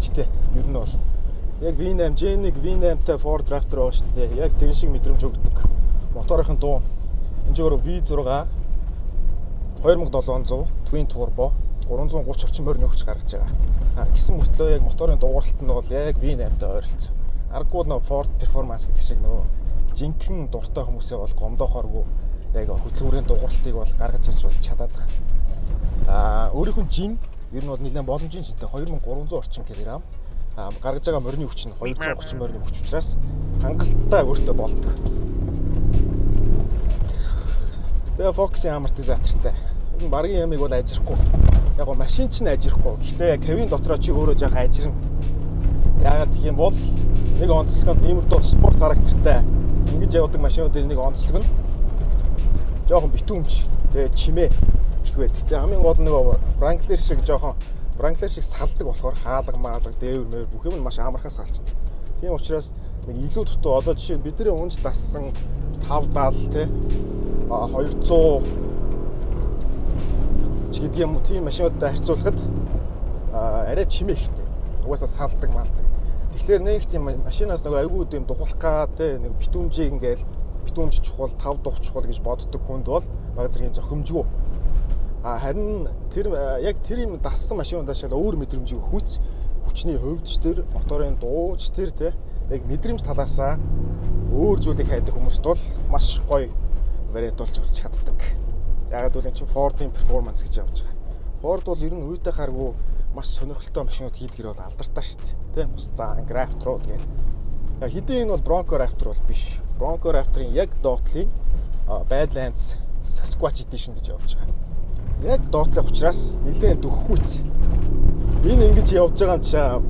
мэдрэмжтэй. Ер нь бол яг V8 Gen 1 V8-тай Ford Raptor байгаа шүү дээ. Яг тэр шиг мэдрэмж өгдөг. Моторын дуу энэ зөвөр V6 2700 Twin Turbo 330 орчим морины хүч гаргаж байгаа. Гэсэн мөртлөө яг моторын дууралт нь бол яг V8-тай ойролцоо. Аргагүй нөө Ford Performance гэдэг шиг нөгөө жинхэнэ дуртай хүмүүсээ бол гомдоохооргүй яг хөдөлгүүрийн дууралтыг бол гаргаж ирж бол чадаад байгаа. Өөрийнх нь жин ер нь бол нэлээд боломжийн жинтэй 2300 орчим кг. Гаргаж байгаа морины хүч нь 230 морины хүч учраас хангалттай өөртөө болдог. Тэгээ Fox-ийн амортизатортай. Энэ багийн ямиг бол ажирахгүй. Яг го машин ч ажирахгүй. Гэхдээ яг кабин дотроо чи өөрөө жаахан ажирна. Яагаад гэх юм бол нэг онцлогонд иймэрдүү спорт характертай ингэж явдаг машинуудын нэг онцлог нь жоохон битүүмж тэгээ чимээ их байдаг. Тэгээ хамгийн гол нэг Wrangler шиг салдаг болохоор хаалга маалга дээвэр мээр бүх юм маш амархан салцдаг. Тийм учраас нэг илүү дутуу одоо жишээ нь бидний унж дассан 570 те 200 ч гэдэг юм уу тийм машинуудтай харьцуулахад арай чимээ ихтэй. Угаасаа салдаг маалдаг. Тэгэхээр нэг тийм машинаас нөгөө айгүй тийм духуулах га те нэг битүүмжийг ингээл битүүмж чухал 5 дух чухал гэж боддог хүнд бол баг зэргийн зохимжгүй. Харин тэр яг тэр юм дассан машинуудаас шал өөр мэдрэмж өгөхүйц хүчний хувьд ч тэр моторын дууч тэр те яг мэдрэмж талаасаа өөр зүйлийг хайдаг хүмүүст бол маш гоё вариант болж чаддаг. Ягаад гэвэл энэ чинь Ford-ийн performance гэж явж байгаа. Ford бол ер нь үйдэ харгүй маш сонирхолтой машинууд хийдгэр бол алдартай шүү дээ. Тэ Mustang, Raptor гэл. Хэдийн энэ бол Bronco Raptor бол биш. Bronco Raptor-ын яг доотлын Badlands Sasquatch Edition гэж явж байгаа. Яг доотлох учраас нэлээд дөхөхүйц. Энэ ингэж явж байгаа юм чаа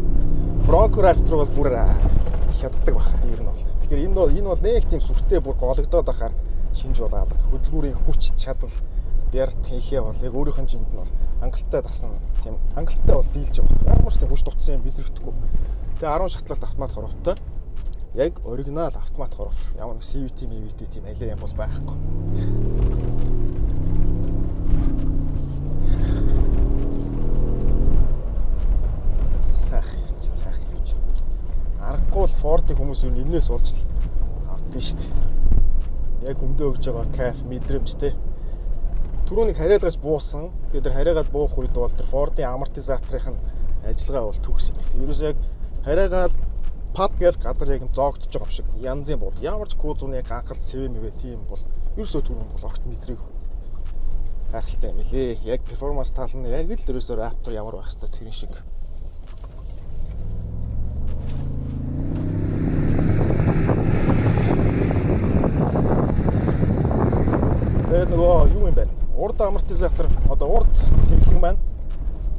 Bronco Raptor бол бүр хяддаг баха ер нь бол. Тэгэхээр энэ бол нэг тийм сүртэй бүр гологдоод байхаар шинж бол алга. Хөдөлгүүрийн хүч чадал бярт хийхээ бол яг өөрийнх нь жинд нь бол хангалттай дасан тийм хангалттай бол дийлж байгаа. Ямар ч тийм хүч дутсан юм бидрэгдэхгүй. Тэгээ 10 шатлалт автомат хорвотой. Яг оригинал автомат хорвоч. Ямар нэг CVT, MVT тийм алей юм бол байхгүй. Аргагүй Ford-ийн хүмүүс юу нэрнээс уулж авдсан шүү дээ. Яг өмдөө өгж байгаа кайф мэдрэмжтэй. Түрүүнийг хариалгаж буусан. Тэгээд тэр хариагаад буух үед бол тэр Ford-ийн амортизаторын ажиллагаа бол төгс юм байна. Ерөөсөө яг хариагаад пад гээл газар яг зоогдож байгаа юм шиг янзын бол ямар ч кузууны ганхалт сэвэмэвэ тийм бол ерөөсөө түрүүн бол огт мэдрэг гайхалтай юм лээ. Яг performance тал нь яг л ерөөсөө Raptor ямар байх хэвээр тэрэн шиг. Тэгээд нөгөө юу юм бэ? Урд амортизатор одоо урд тэмцэн байна.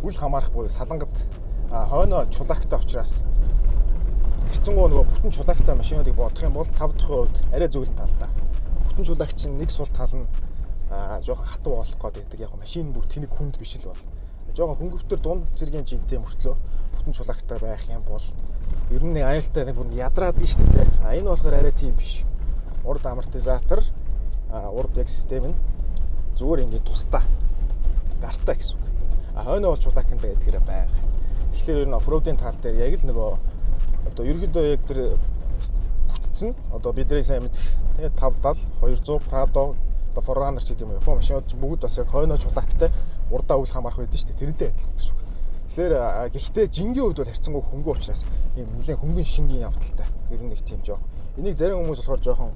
Үл хамаарах буюу салангад хойноо чулаагтай учраас хэрцэнгөө нөгөө бүтэн чулаагтай машинуудыг бодох юм бол 5 дахь хувьд арай зөвлөлт талтай. Бүтэн чулаагч чинь нэг сул тал нь жоохон хатуу болох гээд байдаг. Яг машин бүр тэнэг хүнд биш л бол. Жоохон хөнгөвтөр дунд зэргийн жинтэй мөртлөө бүтэн чулаагтай байх юм бол ер нь аюултай нэг бүр ядраад нь шүү дээ. Энэ болохоор арай тийм биш. Урд амортизатор урд яг систем нь зүгээр ингээд тусдаа гартаа гэсэн үг. Хойноо бол чулаакнд байдгаараа байгаа. Тэгэхээр ер нь оффроудын тал дээр яг л нөгөө одоо ерөнхийдөө яг тэр бүтцэн одоо бидний сайн мэдэх тэгээд 570 200 Prado одоо Forerunner ч гэдэг юм уу. Машинууд бүгд бас яг хойноо чулаактай урдаа үл хамаарах байдаг шүү дээ. Тэрнтэй адилхан гэсэн үг. Тэгэхээр гэхдээ жингийн хувьд бол харьцангуй хөнгөн учраас ийм нэлээд хөнгөн шингийн явдалтай. Ер нь нэг тийм жоох. Энийг зарим хүмүүс болохоор жоохон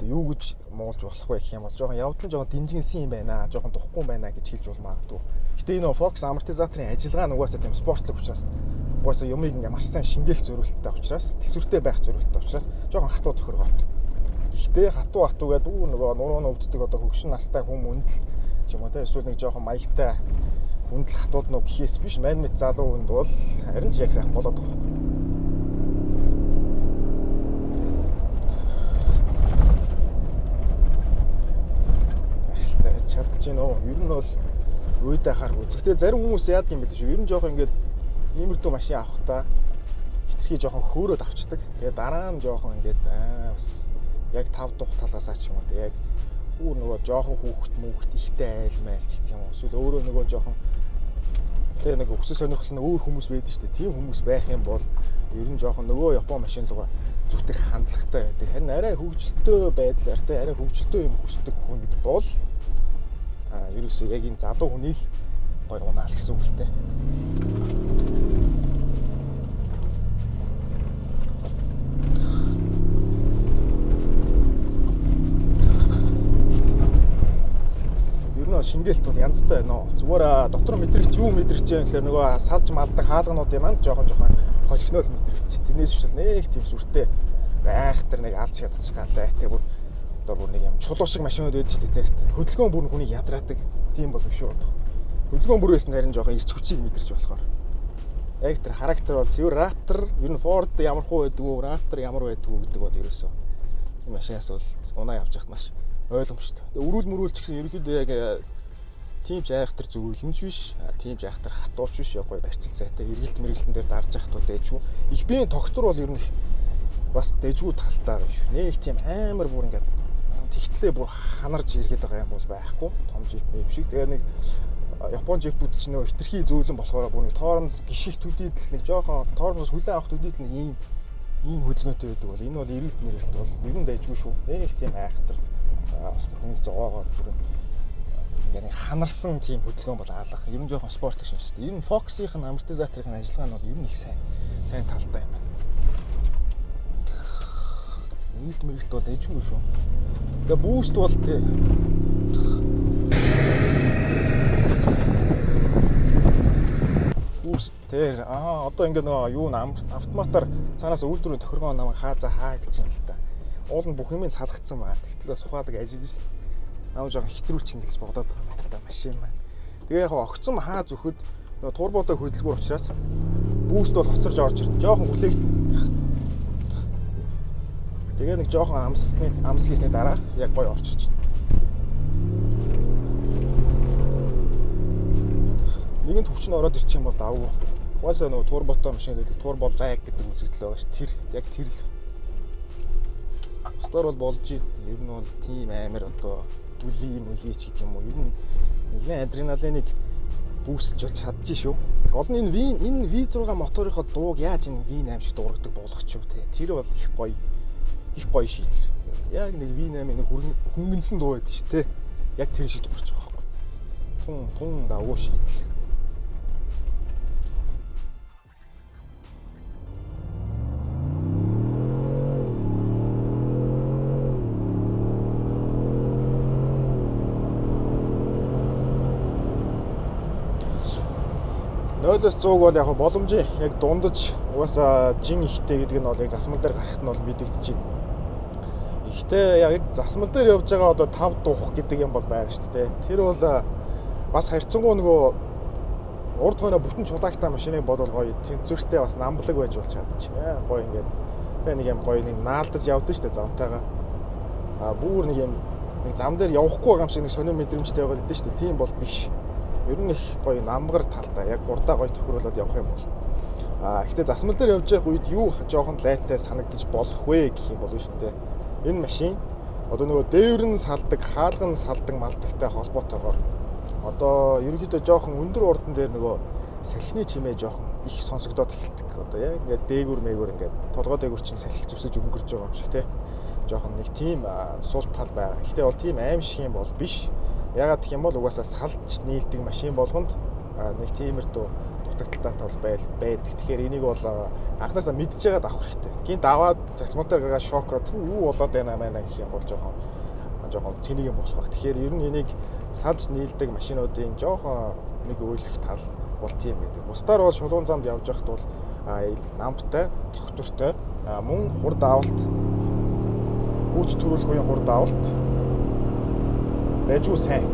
юу гэж муулж болох вэ гэх юм бол жоохон явдал нь жоохон динжигэнсэн юм байна. Жоохон духгүй байна гэж хэлж бол магадгүй. Гэтэ энэ Fox амортизаторын ажиллагаа нь угаасаа тийм спортлог учраас угаасаа юмыг маш сайн шингээх зорилттой учраас тэсвэртэй байх зорилттой учраас жоохон хатуу тохиргоот. Гэхдээ хатуу гэдэг нөгөө нурууны өвддөг одоо хөгшин настай хүмүүнд л ч юм уу те эсвэл нэг жоохон маягтай хүндэл хатууд нөө гэхээс биш мань мэд залуу хүнд бол харин ч яг сайхан болоод байгаа юм. Чадж гин үү? Ер нь бол өөдөө харах үзэх. Тэгээ зарим хүмүүс яадаг юм бэл шүү. Ер нь жоохон ингээд иймэрдүү машин авахдаа хитрхи жоохон хөөрөөд авчдаг. Тэгээ дараа нь жоохон ингээд бас яг 5 дух талаасаа ч юм уу яг нөгөө жоохон хүүхэд ихтэй айл майлч гэдэг юм уу. Эсвэл өөрөө нөгөө жоохон Тэгээ нэг өсөл сонирхол нь өөр хүмүүс байдаг шүү дээ. Тийм хүмүүс байх юм бол ер нь жоохон нөгөө Япон машин руугаа зүгтэх хандлагатай байдаг. Харин арай хөгжилтэй байдлаар те арай хөгжилтэй юм хүсдэг хүнд бол ерөөсөө яг энэ залуу хүний л гоё унаал гэсэн үг л дээ. Шингээлт бол янзтай байна. Зүгээр дотор мэдрэгч юу мэдрэгч юм гэхээр нөгөө салж малдаг хаалганууд юм аа л жоохон холхинол мэдрэгч. Тэрнээс биш нэг тийм сүртэй айхтар нэг алж чадчихгаалаа. Тэгээ бүр одоо бүр нэг юм чулуу шиг машинууд байдаг шүү дээ. Тест. Хөдөлгөөн бүр хүнийг ядраадаг. Тийм бол биш үү. Хөдөлгөөн бүрээс нь харин жоохон ирч хүчийг мэдэрч болохоор. Яг тэр характер бол зөв Raptor, ер нь Ford ямар хуу байдаг вэ? Raptor ямар байдаг вэ гэдэг бол ерөөсөө энэ машинаас бол унаа явж хахад маш ойлгомжтой. Өрүүл мөрүүлч гэсэн ерөнхийдөө яг тийм ч айхтар зөвлөнч биш, тийм ч айхтар хатууч биш, яг гоё барьцал сайтай эргэлт мэргэлтэн дээр дарж явах тул дэжгүй. Их биеийн тогтвор бол ер нь бас дэжгүй талтай байгаа шүү. Нэг тийм амар бүр ингээд тэгтлээ бүр ханарж ирэхэд байгаа юм бол байхгүй. Том жип нэв шиг. Тэгээ нэг Япон жипүүд ч нөө хитрхи зөөлөн болохоор бүр нэг тоормс гişих төдийдл нэг жоохон тоормс хүлэн авах төдийдл нэг ийм хөдөлгөөнтэй байдаг бол энэ бол эргэлт мэргэлт бол ер нь дэжгүй шүү. Нэг тийм айхтар бас хүн зоогоод бүр ингээд ханарсан тийм хөдөлгөөн бол алах. Ер нь жоохон спортлог шин шүү дээ. Ер нь Fox-ийн амортизаторын ажиллагаа нь бол ер нь их сайн талтай юм байна. Нийлт мэрэгт бол дэжгүй шүү. Тэгээ бүүст бол тий. Бүүст тэр одоо ингээд нөгөө юу автоматар цаанаас үйлдвэрийн тохиргоо намайг хаа гэж юм л та. Уул нь бүх юм салгацсан байна. Тэгтэл бас ухаалаг ажиллаж шээ. Намайг жоохон хитрүүлчихнэ гэж бодоод байгаа юм л та машин маань. Тэгээ яг огцом хаа зүхэд нөгөө турбодоо хөдөлгүүр учраас бүүст бол хоцорж орж ирнэ. Жоохон хүлээгдэнэ. Тэгээ нэг жоохон амс хийсний дараа яг гоё орчиж байна. Нэгэнт хүчин ороод ирчих юм бол давгүй. Угаасаа нөгөө турботоо машин гэдэг турбо лаг гэдэг үзэгдэл байгаа ш. Тэр яг тэр л. Стор бол болж ер нь бол тийм амар одоо дүлийч гэдэг юм уу. Ер нь нэлээд адреналиныг бүүсэлж болж чадчих шүү. Гол нь энэ V6 моторынхоо дууг яаж энэ V8 шиг дуургадаг болгох ч юу те. Тэр бол их гоё шийдэл. Яг нэг V8-ийн хөнгөнсөн дуу байдаг ш те. Яг тэр шиг дуурч байгаа байхгүй. Тун давгүй шийдэл. Нойлоос 100 бол яг боломжийн яг дундаж угаасаа жин ихтэй гэдэг нь бол яг засмал дээр гарахт нь бол мэдэгдэж байна. Ихтэй яг засмал дээр явж байгаа одоо 5 дух гэдэг юм бол байгаа шүү дээ. Тэр бол бас харьцангуй нөгөө урд хойно бүтэн чулаагтай машиныг бодвол гоё тэнцвэртэй бас намблаг байж болж чадчихна. Гоё ингээд тэгээ нэг юм гоё нэг наалдаж явдсан шүү дээ замтайгаа. Бүр нэг юм нэг зам дээр явахгүй байгаа юм шиг нэг сонио мэдрэмжтэй байгаад идэв шүү дээ. Тийм бол биш. Ер нь их гоё намгар талтай яг хурдаа гоё тохируулаад явах юм бол гэхдээ засмал дээр явж явах үед юу жоохон лайтай санагдаж болох вэ гэх юм бол шүү дээ. Энэ машин одоо нөгөө дээврэн салдаг, хаалган салдаг малтагтай холбоотойгоор одоо ерөнхийдөө жоохон өндөр урдан дээр нөгөө салхины чимээ жоохон их сонсогдоод эхэлдэг. Одоо яг ингээд дээгүр мээгүр ингээд толгой дээгүр чинь салхи зүсэж өнгөрч байгаа юм шиг те. Жоохон нэг тийм сул тал байгаа. Гэхдээ бол тийм аим шиг юм бол биш. Ягаад гэх юм бол угаасаа салж нийлдэг машин болгонд нэг тиймэрдүү дутагдaltaй тал байдаг. Тэгэхээр энийг бол анхнаасаа мэдж яагаад авах хэрэгтэй. Гинт аваад засмал дээр гараад шокроод юу болоод байна маа гэх юм бол жоохон тэнийг юм болох байх. Тэгэхээр ер нь энийг салж нийлдэг машинуудын жоохон нэг өөлөх тал бол тийм байдаг. Бусдаар бол шулуун замд явж байхад бол намтай, тогтвортой, мөн хурд авалт, гүйц төрүүлэх үеийн хурд авалт дэжгүй сайн.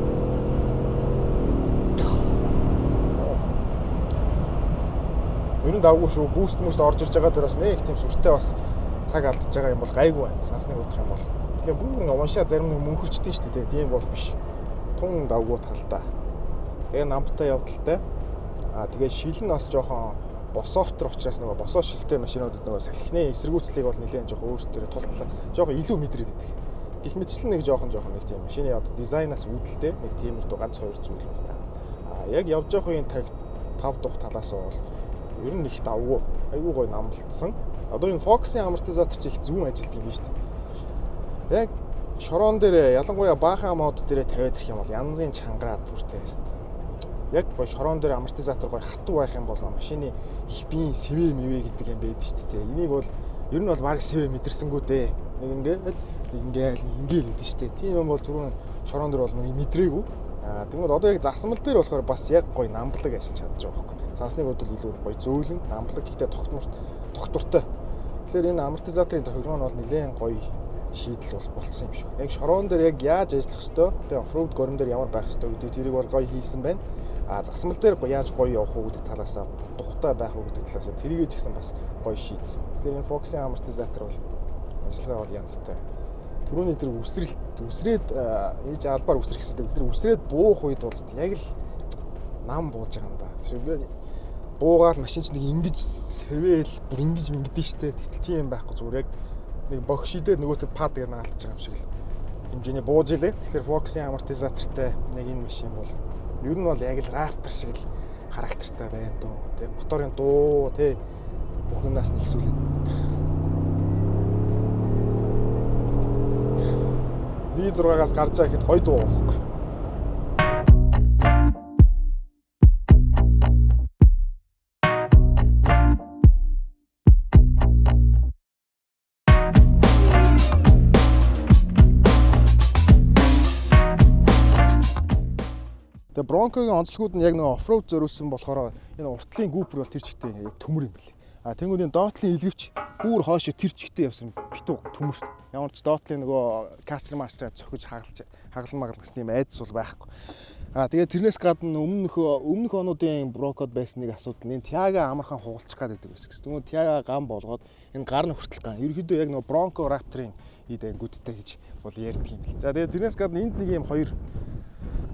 Ер нь давгүй шүү. Бүүст орж ирж байгаа дээрээс нэг тийм сүртэй бас цаг алдж байгаа юм бол гайгүй байна. Сансныг бодох юм бол. Тэгээ бүр уншаа зарим нэг мөнхөрчдөө шүү дээ. Тийм бол биш. Тун давгүй талтай. Тэгээ намтай явдалтай. Тэгээ шил нь бас жоохон бософтер учраас нөгөө босоо шилтэй машинуудад нөгөө салхины эсэргүүцлийг бол нэлээд жоохон өөртөө тултлаа. Жоохон илүү мэдрээд идэг. Гэх мэтчлэн нэг жоохон нэг тийм машины одоо дизайнаас үүдэлтэй нэг тиймэрдүү ганц хоёр зүйл байна. Яг явж явах үеийн тав дух талаас бол ер нь их давгүй айгүй гоё намлцсан. Одоо энэ Fox-ийн амортизатор чи их зүүн ажилт юм биш үү? Яг шорон дээр ялангуяа баахан мод дээр тавиад ирэх юм бол янзын чангараад бүртэй байсан. Яг гоё шорон дээр амортизатор гоё хатуу байх юм бол машины их биеийн сэвэ мэвэ гэдэг юм байдаг шүү дээ. Энийг бол ер нь бол баг сэвэ мэдэрсэнгүү дээ. Нэг ингээл гэдэг шүү дээ. Тийм юм бол түрүүн шорон дээр бол мэдрээгүй. Тэгмээд одоо яг засмал дээр болохоор бас яг гоё намблаг ажиллаж чадж байгаа байхгүй. Сансныг бодвол илүү гоё зөөлөн намблаг гэхдээ тогтвортой. Тэгэхээр энэ амортизаторын тохиргоо нь бол нэлээд гоё шийдэл болсон юм шиг. Яг шорон дээр яг яаж ажиллах ёстой, тэгээ оффроуд горим дээр ямар байх ёстой гэдэг тэрийг бол гоё хийсэн байна. Засмал дээр яаж гоё явах уу гэдэг талаасаа тухтай байх уу гэдэг талаасаа тэрийгээ ч гэсэн бас гоё шийдсэн. Тэгэхээр энэ Fox-ийн амортизатор бол ажиллагаа бол янзтай. Түрүүний тэр үсрээд ээж албаар үсрэх гэсэн. Тэр үсрээд буух үед бол яг л нам бууж байгаа юм да. Шүгэ буугаал машинч нэг ингэж сэвэл бүр ингэж ингэдэж штэ. Тэтэл тийм байхгүй зүгээр яг нэг богшидээ нөгөөтөд пад гэж наалтж байгаа юм шиг л хэмжээний бууж илээ. Тэгэхээр Fox-ийн амортизатортай нэг энэ машин бол ер нь бол яг л Raptor шиг л характертай байна дөө. Тэ моторын дуу тэ бүх юмнаас нь ихсүүлээд. V6-аас гарч байгаа гэхэд гоё дуу байхгүй. Тэгээ Bronco-гийн онцлогууд нь яг нэг оффроуд зориулсан болохоор энэ уртлын гүпер бол тэр чигтээ яг төмөр юм бэл. Тэнгүүний доотлын илгэвч бүр хоошо тэр чигтээ явсан битүү төмөр. Ямар ч доотлын нөгөө кастер мастраа цохиж хагалан магалгах тийм айдас бол байхгүй. Тэгээд тэрнээс гадна өмнөх онуудын Bronco-д байсан нэг асуудал нь Tiaga амархан хугалчих гээд байдаг байсан. Тэгмээ Tiaga гам болгоод энэ гар нь хүртэл ган. Ерөнхийдөө яг нөгөө Bronco Raptor-ын ид ангуудтай гэж бол ярьдаг юм бэл. За тэгээд тэрнээс гадна энд нэг юм хоёр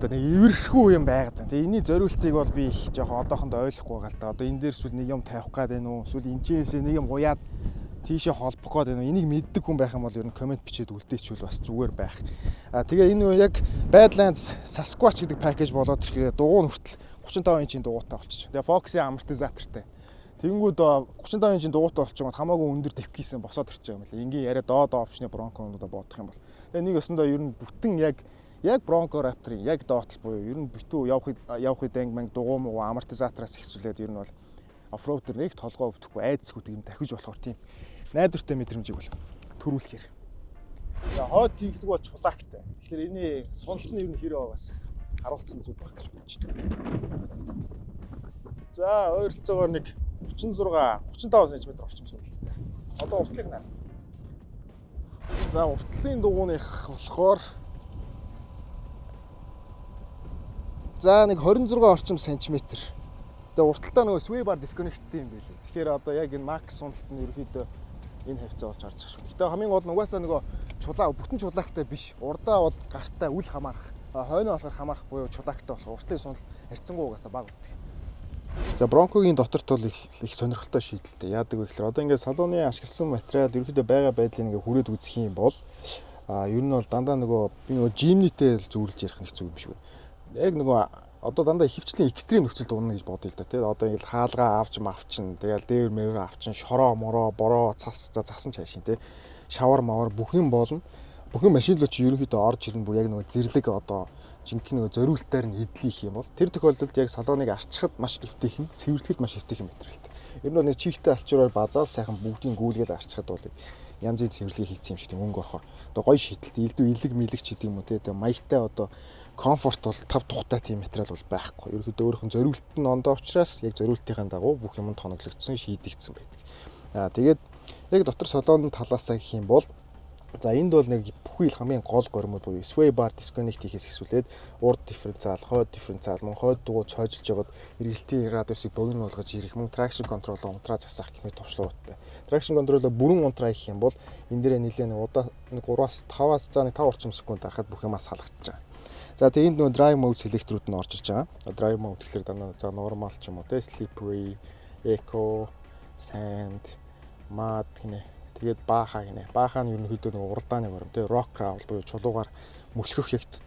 одоо нэг эвэрхүү юм байгаад байна. Тэгээ энэний зориултыг бол би жоохон одоохондоо ойлгохгүй байгаа л да. Одоо энэ дээр эсвэл нэг юм тавих гээд байна уу? Эсвэл энэчээсээ нэг юм гуяад тийшээ холбох гээд байна уу? Энийг мэддэг хүн байх юм бол ер нь комент бичээд үлдээчихвэл бас зүгээр байх. Тэгээ энэ яг Badlands Sasquatch гэдэг пакэж болоод ирэхээр дугуй нь хүртэл 35 инчийн дугуйтай болчих. Тэгээ Fox-ийн амортизатортай. Тэнгүүд 35 инчийн дугуйтай болчихгоо хамаагүй өндөр тавьчихсан босоод ирчих юм байна. Энгийн яриа доод опшны Bronco-нуудаа бодох юм бол. Тэгээ нэг өсөндөө ер нь бүтэн яг Bronco Raptor-ын яг доотл буюу ер нь битүү явахыг данг дугуй муу амортизатораас ихсүүлээд ер нь бол оффроуд дээр нэг толгой өвдөхгүй айдас гэдэг юм дахиж болохоор тийм найдвартай мэдрэмжийг бол төрүүлэхээр. За хойд тийхлэг бол чулаагтай. Тэгэхээр энэ суналт нь ер нь хэрэг байгаас харуулсан зүг байх гэж бодож байна. За ойролцоогоор нэг 36-35 см орчим суналттай. Одоо уртлыг наа. За уртлын дугуйных болохоор за нэг 26 орчим сантиметр. Тэгээ урталтаа нөгөө sway bar disconnect юм байлээ. Тэгэхээр одоо яг энэ max суналт нь ерөөхдөө энэ хавцаа болж гарч байгаа шүү. Гэтэ хамгийн гол нь угаасаа нөгөө бүтэн чулаагтай биш. Урдаа бол гартаа үл хамаарах. Хойноо болохоор хамаарах буюу чулаагтай болох уртлын суналт харьцангуй угаасаа бага үүдэг. За Bronco-гийн доторт бол их сонирхолтой шийдэлтэй. Яадаг вэ гэхээр одоо ингээд салууны ашигласан материал ерөөхдөө байгаа байдлыг ингээд хүрээд үзэх юм бол ер нь бол дандаа нөгөө Jimny-тэй зөвлөж ярих нэг зүг юм шиг байна. Яг нөгөө одоо дандаа хөвчлийн экстрим нөхцөлд унана гэж бодъё л да. Тэгээд одоо ингээл хаалгаа авчин, тэгэл дээвэр мэвэр авчин, шороо, мороо, бороо, засан цаашин те. Шавар мавар бүх юм болно. Бүхэн машинлоо чи ерөнхийдөө орж ирнэ бүр яг нөгөө зэрлэг одоо жинхэнэ нөгөө зориултаар нь идэлих юм бол тэр тохиолдолд яг салоныг арчхад маш эвтэйхэн, цэвэрлэхэд маш эвтэйхэн материалтай. Ер нь нэг чихтэй алчуураар базаал сайхан бүгдийг гүйлгээл арчхад бол янзын цэвэрлэгийг хийсэн юм шиг тийм өнгө орохоор одоо гоё шийдэлтэй элдв илэг мэлэг ч гэдэг юм уу те. Тэгээ маягтай одоо комфорт бол тав тухтай тийм материал бол байхгүй. Ерөнхийдөө өөрийнх нь зориулт нь ондоо учраас яг зориултын дагуу бүх юм тоноглогдсон, шийдэгдсэн байдаг. Тэгээд яг дотор салонын талаасаа гэх юм бол за энд бол нэг бүхий хамгийн гол гормод буюу sway bar disconnect хийхээс эхлээд урд дифференциал, хойд дифференциал, хойд дугуйд цоожлж байгаад эргэлтийн радиусыг богино болгож ирэх мөн traction control-оо унтрааж асах гэмээр товчлуутай. Traction control-оо бүрэн унтраа гэх юм бол энэ дээрээ нэлээд удаа 3-аас 5-аас за 5 орчим секунд харахад бүх юмаа салгаж байгаа. За тэгээд нөө drive mode selector-ууд нь орж ирж байгаа. Drive mode гэхэлэр дандаа за normal ч юм уу те slippery, eco, sand, mud гинэ. Тэгээд бааха гинэ. Бааха нь ерөнхийдөө нэг уралдааны горим те rock crawl буюу чулуугаар мөлхөх ягт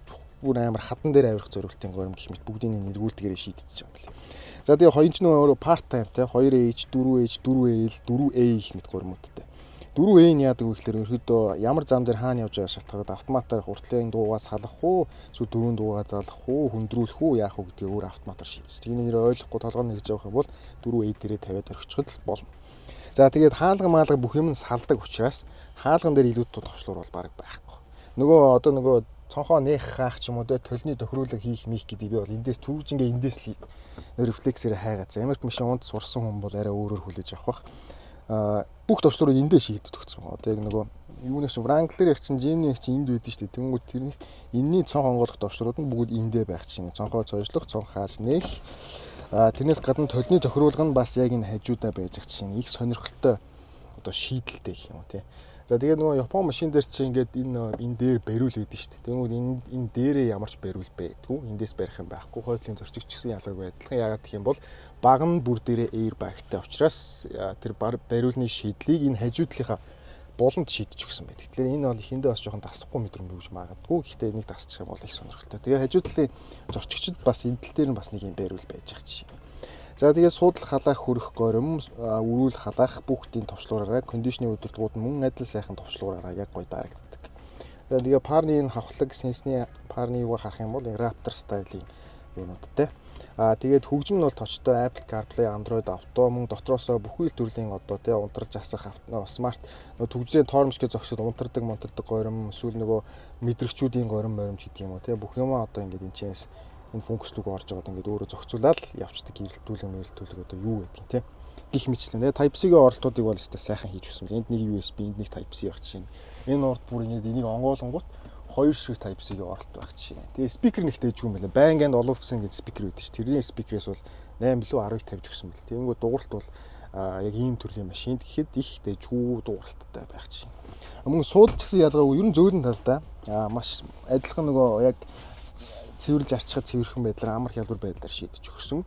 бүр амар хадан дээр авирах зориултын горим гэх мэт бүгдийг нэргүүлдгээрээ шийдчихэж байгаа юм байна. За тэгээ хоёр ч нөгөө part time те 2H, 4H, 4L, 4A гэх мэт гормуудтай. 4A нь яадаг вэ гэхээр ерөөдөө ямар зам дээр хаана явж байгаа шалтгаалаад автоматар хурцлын дуугаа салах уу, эсвэл дөрөв дуугаа залгах уу, хөндрүүлэх уу, яах уу гэдгийг өөр автоматар шийдэж. Тэнийг нэр ойлгохгүй толгойн нэгж явах юм бол 4A дээрээ тавиад орчиход л болно. За тэгээд хаалга маалга бүх юм нь салдаг учраас хаалган дээр илүү товчлуур бол баг байхгүй. Нөгөө цонхоо нээх хаах ч юм уу төлний тохируулаг хийх мих гэдэг би бол эндээс түрүүжингээ эндээс л рефлексээр хайгаад. Америк машин унд сурсан хүн бол арай өөрөөр хүлээж авах бах. Бүх товчлуурыг эндээ шийдэд өгсөн. Одоо яг нөгөө юунаас Wrangler-ийг чинь Jimny-ийг чинь энд байдсан шүү дээ. Тэнгүүд тэрний энэний цонх онгойлгох товчлуурууд нь бүгд эндээ байх чинь. Цонхоо цойжлох, цонх хааж нээх. Тэрнээс гадна төлний тохируулга нь бас яг энэ хажуудаа байж байгаа чинь их сонирхолтой одоо шийдэлтэй гэх юм уу тий. За тэгээд нөгөө Япон машин дээр чи ингээд энэ дээр бариул байдэн шүү дээ. Тэнгүүд энэ дээрээ ямарч бариул байдгүй. Эндээс барих юм байхгүй. Хойдлын зорчигч гэсэн ялгаг байдалхан. Яагаад гэх юм бол баг нь бүр дээрээ airbag-тай учраас тэр бариулны шийдлийг энэ хажуудлынхаа болонд шийдэж өгсөн байдаг. Тэгэхээр энэ бол ихэндээ бас жоохон дасахгүй мэдрэмж магадгүй. Гэхдээ энийг дасчих юм бол их сонирхолтой. Тэгээ хажуудлын зорчигчд бас энэ тал дээр нь бас нэг юм бариул байж байгаа жишээ. За тэгээд суудлах халаах хөрөх горим, өрүүл халаах бүгдийн товчлуураараа кондишны удирдлагууд мөн адил сайхан товчлуураараа яг гоё дарагддаг. За тэгээд парны энэ хавхлаг сенсний парны юуг харах юм бол Raptor стилийн юунуудтай. Тэгээд хөгжим нь бол точтой Apple CarPlay, Android Auto мөн дотроосоо бүхэл төрлийн одоо тий унтарч асах смарт төгжрийн тоормчгээ зогсоод унтардаг горим эсвэл нөгөө мэдрэгчүүдийн горим моримч гэдэг юм уу тий бүх юм одоо ингээд энэ чээс энэ функц руу орж байгаад ингээд өөрөө зохицуулаад явцдаг гэрэлтүүлэг одоо юу гэдгийг тий гих мэтлэн тий Type-C-ийн оролтуудыг бол өстой сайхан хийж өгсөн. Энд нэг USB, энд нэг Type-C байх чинь. Энэ урд бүр ингээд энийг онгойлгонгууд хоёр шиг Type-C-ийн оролт байх чинь. Тэгээ спикер нэг дээжгүй юм байна. Bang & Olufsen гэдэг спикер байдаг чинь. Тэрний спикерээс бол 8 билүү 10-ыг тавьж өгсөн бэл. Тэгэнгүүт дууралт бол яг ийм төрлийн машинд гэхэд их дээжгүй дууралттай байх чинь. Мөн суудалч гэсэн ялгаагүй ер нь зөөлөн талдаа маш адилхан нөгөө яг цэвэрлж арчхад цэвэрхэн байдлаар амар хялбар байдлаар шийдэж өгсөн.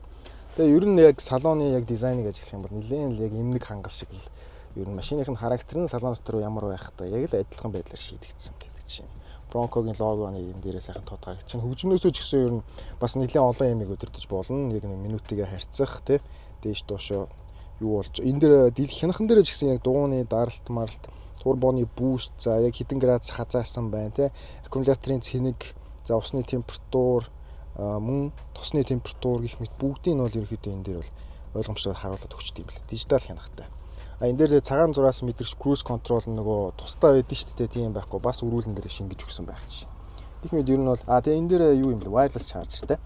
Тэгээ ер нь яг салоны яг дизайныг ажиглах юм бол нэлээд л яг эмнэг хангал шиг л ер нь машиныхын характер нь салон дотор ямар байх та яг л адилхан байдлаар шийдэгдсэн гэдэг чинь. Bronco-гийн логоны энэ дээрээ сайхан тодорхой чинь хөгжмнөөсөө ч гэсэн ер нь бас нэлээд олон ямиг өдөртөж болно. Яг нэг минутыгээ харьцах тий дээш доошоо юу болж энэ дээр хянахан дээр ч гэсэн яг дугууны даралт маралт турбоны бүүст за яг хэдэн градус хазаасан байна тий аккумуляторын цэнэг за усны температур мөн тосны температур гэх мэт бүгдийг нь бол ерөөхдөө энэ дээр бол ойлгомжтой харуулад өгчт юм байна. Дижитал хянахтай. Энэ дээр цагаан зураас мэдэрч cruise control нөгөө тусдаа байдэн шүү дээ тийм байхгүй бас өрүүлэн дээр шингэж өгсөн байх чинь. Гэх мэт ер нь бол тэгээ энэ дээр юу юм бэ? Wireless chargerтэй.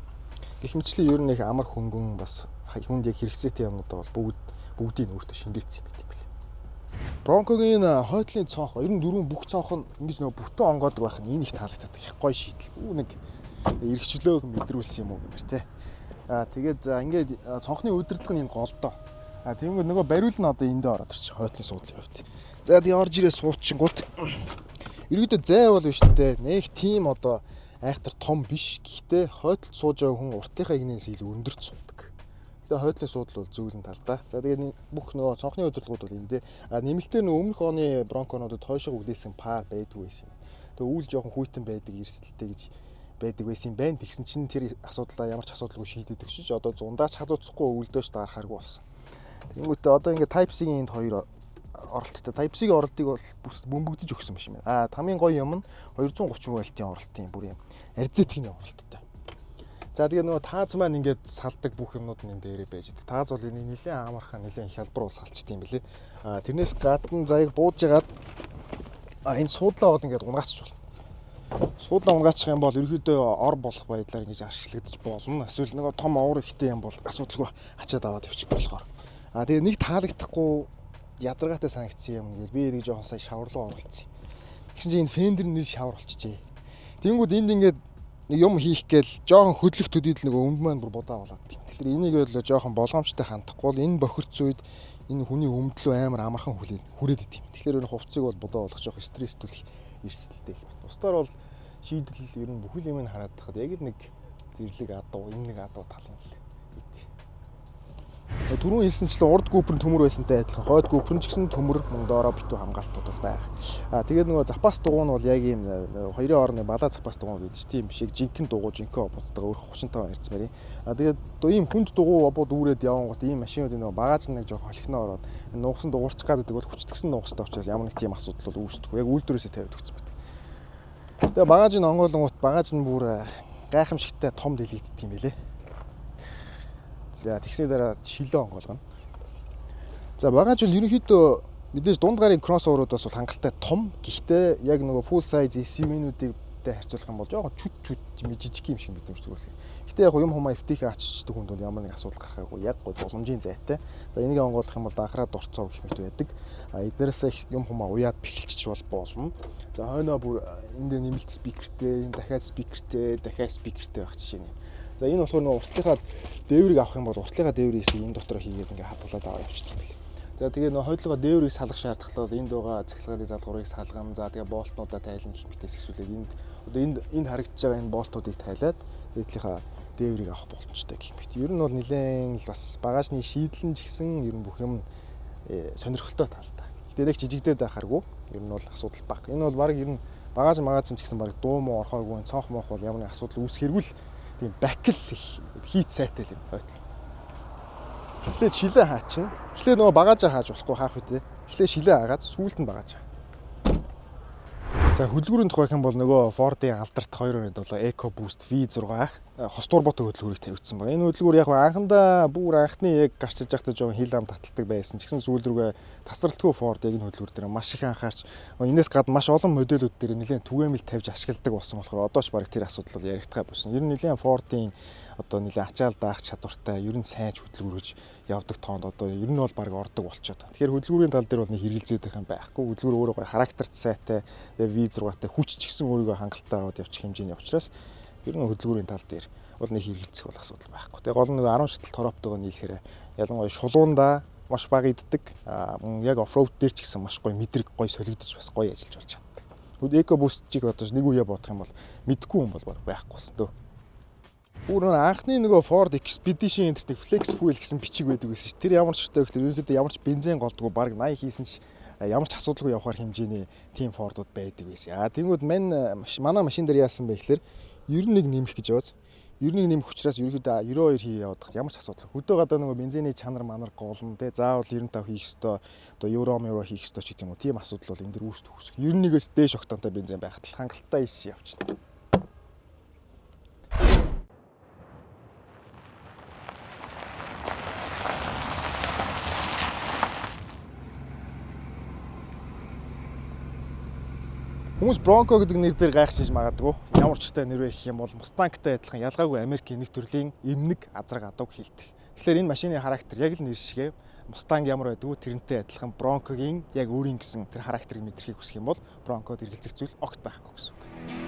Гэх мэтчлэн ер нь их амар хөнгөн бас хүнд яг хэрэгцээтэй юмнууд бол бүгдийг өөртөө шингээсэн юм байна. Bronco-гийн хойдлын цонх 94 бүх цонх нь ингэж нөгөө бүтэн онгоодог байх нь энэ их таалагддаг. Их гоё шийдэл. Нэг эргчлөөг мэдрүүлсэн юм уу гэмээр те. Тэгээд за ингээд цонхны удирдлага нь энэ голдоо. Тэгвэл нөгөө бариул нь одоо эндээ ороод ирчих хойдлын суудлын хувьд. За тий орж ирээ суучингууд. Ерөөдөө зай бол биш дээ. Нэг тийм одоо айхтар том биш. Гэхдээ хойдолд сууж байгаа хүн уртынхаа игнээс илүү өндөрт суудаг. Тэгээ хойдлын суудлал бол зөөлөн талдаа. За тэгээд бүх нөгөө цонхны удирдлагууд бол эндээ. Нэмэлтээр нөгөө өмнөх оны Bronco-нуудад хойшоо үлээсэн пар байдгүй байсан. Тэгээ үйл жоохон хүйтэн байдаг эрсдэлтэй гэж байдаг байсан юм байна. Тэгсэн чинь тэр асуудлаа ямар ч асуудалгүй шийдэд өгчөж одоо зундаач халууцахгүй өвлдөөж дарахааргүй болсон. Тэнгүүтээ одоо ингээд Type-C-ийн энд хоёр оролттой. Type-C-ийн оролтыг бол бөмбөгдөж өгсөн юм шиг байна. Хамгийн гоё юм нь 230 вольтын оролтын бүр юм арзетикний оролттой. За тэгээ нөгөө тааз маань ингээд салдаг бүх юмнууд нь энэ дээрээ байж байгаа. Тааз бол энэ нэлээд амархан нэлээд хялбар бол салчт юм билээ. Тэрнээс гадна заяг бууж ягаад энэ суудлаа бол ингээд унгаачих болно. Суудлаа унгаачих юм бол ерөөдөө ор болох байдлаар ингэж ашиглагдаж болно. Эсвэл нөгөө том овор ихтэй юм бол асуудалгүй ачаад аваад явчих болохоор. Тэгээ нэг таалагдахгүй ядаргаатай санагдсан юм гээл би нэг жоохон сая шавар руу оролцсон. Тэгсэн чинь энэ фендер нь шавар болчихжээ. Тэнгүүд энд ингээд юм хийх гээл жоохон хөдлөх төдийдл нөгөө өмд маань бүр будаа болоод тийм. Тэгэхээр энийг бол жоохон болгоомжтой хандахгүй бол энэ бохирц үед энэ хүний өмдлөө амар амархан хүрээд идэв. Тэгэхээр энэ хувцсыг бол будаа болгох жоохон стресстүүлэх эрсдэлтэй. Бусдаар бол шийдэл ер нь бүхэл юмыг хараад тахад яг л нэг зэрлэг адуу, энэ нэг адуу тал юм л. Түрүүн хэлсэнчлэн урд гүпэр нь төмөр байсантай адилхан хойд гүпэр нь ч гэсэн төмөр мөн доороо битүү хамгаалтууд бол байгаа. Тэгээд нөгөө запас дугуй нь бол яг ийм хоёрын хоорондын балаа запас дугуй гэдэг чинь тийм шиг жинхэнэ дугуй жинхэнэ обуудтайгаа өөр 35 ярьцмаар юм. Тэгээд ийм хүнд дугуй обууд үүрээд явангууд ийм машинуудын нөгөө багаж нь нэг жоохон холхиноо ороод нуугсан дугуйрчих гадаг бол хүчтгсэн нугастай учраас ямар нэг тийм асуудал бол үүсдэггүй. Яг үйлдвэрээсээ тавиад өгсөн мэт. Тэгээд багажийг онгойлонгууд багаж нь бүр гайхамшигтай том дэлгэгддэг юм байлээ. За тэгсний дараа шилээ онгойлгоно. За багаж бол ерөнхийдөө мэдээж дунд гарын кроссоверуудаас бол хангалттай том. Гэхдээ яг нөгөө full size SUV-нүүдтэй харьцуулах юм бол жоохон жижиг юм шиг мэдрэмж төрүүлэх. Гэхдээ яг юм хумаа FT-гээ аччихдаг хүнд бол ямар нэг асуудал гарахаагүй яг боломжийн зайтай. За энийг онгойлгох юм бол данхраа дурцоо гэх мэт байдаг. Эднээсээ юм хумаа уяад бэхэлчих болно. За хойноо бүр энд нэмэлт спикертэй, энэ дахиад спикертэй байх жишээ нь. За энэ болохоор нөгөө уртлынхаа дээврийг авах юм бол уртлынхаа дээврийг энэ дотроо хийгээд ингээ хадгалаад аваа явчих юм бэл. За тэгээ нөгөө хойдлогоо дээврийг салгах шаардлагатай бол энд байгаа цахилгааны залгуурыг салгана. За тэгээ болтнуудаа тайлна гэх мэтээс эсвэл энд харагдаж байгаа энэ болтуудыг тайлаад эдлийнхаа дээврийг авах боломжтой гэх мэт. Ер нь бол нэлээд л бас багажны шийдлэн ч гэсэн ер нь бүх юм сонирхолтой талтай. Гэтэ нэг жижигдээд байхааргүй ер нь бол асуудал баг. Энэ бол баг ер нь багаж ч гэсэн баг дуу муу орохооргүй цонх моох бол ямар нэг асуудал үүсэхэргүй л тийм бакл хийц сайтай л юм хойдол. Эхлээд шилээ хаачна. Эхлээд нөгөө багажаа хааж болохгүй хаах үедээ. Эхлээд шилээ хаагаад сүүлд нь багаж. За хөдөлгүүрийн тухай хэм бол нөгөө Ford-ийн алдарт 2.7 EcoBoost V6 хос турботой хөдөлгүүрийг тавьчихсан байна. Энэ хөдөлгүүр яг анхандаа бүр анхны яг гарч иж байхдаа жоохон хил ам таталдаг байсан ч гэсэн сүүл рүүгээ тасралтгүй Ford яг энэ хөдөлгүүр дээр маш их анхаарч энэс гадна маш олон модельүүд дээр нэлээд түгээмэл тавьж ашигладаг болсон болохоор одоо ч баг тэр асуудал бол яригдхаа болсон. Ер нь нэлээд Ford-ийн одоо нэлээд ачаал даах чадвартай ер нь сайн хөдөлгүүр гэж явдаг тоонд одоо ер нь бол баг ордог болчиход байна. Тэгэхээр хөдөлгүүрийн тал дээр бол нэг хэрэгэлзээд байх юм байхгүй. Хөдөлгүүр өөрөө характерт сайтай V6-тай хүч ч гэсэн өөрийгөө хангалттай аваад явчих хэмжээний учраас ер нь хөдөлгүүрийн тал дээр бол нэг хэрэгэлцэх бол асуудал байхгүй. Тэгээ гол нь 10 шатал тороптойгоо нийлэхээр ялангуяа шулуундаа маш бага иддэг. Яг оффроуд дээр ч гэсэн маш гоё мэдрэг гоё солигдож бас гоё ажиллаж болж чаддаг. EcoBoost-ийг одоо нэг үе бодох юм бол мэдгүй хүн бол байхгүй болсон дөө. Өөр анхны нөгөө Ford Expedition энтертэй Flex Fuel гэсэн бичиг байдаг байсан ш. Тэр ямар ч хөтэй гэхэл ерөнхийдөө ямар ч бензин голдгүй баг 80 хийсэн ч ямар ч асуудалгүй явахаар хэмжээний team Ford-ууд байдаг байсан. Тэнгүүд манай машин дээр яасан бэ гэхэлэр 91 нэмэх гэж яваад 91 нэмэх учраас ерөнхийдөө 92 хий яваад ямар ч асуудал. Хөдөө гадаа нөгөө бензиний чанар манар голно те заавал 95 хийх ёстой одоо евро хийх ёстой ч гэдэг юм уу. Тийм асуудал бол энэ дэр үүсдэг үсэх. 91-өөс дээш октонтой бензин байхад л хангалттай иш явчихна. Хүмүүс Bronco гэдэг нэр дээр гайхчихж магадгүй. Ямар ч та нэр вэ гэх юм бол Mustang-тай адилхан ялгаагүй Америкийн нэг төрлийн эмнэг азраг адууг хэлдэг. Тэгэхээр энэ машины характер яг л нэр шигээ Mustang ямар байдгүй тэрнтэй адилхан Bronco-гийн яг өөрийн гэсэн тэр характерыг мэдрэхийг хүсэх юм бол Bronco-д эргэлзэх зүйл огт байхгүй гэсэн үг.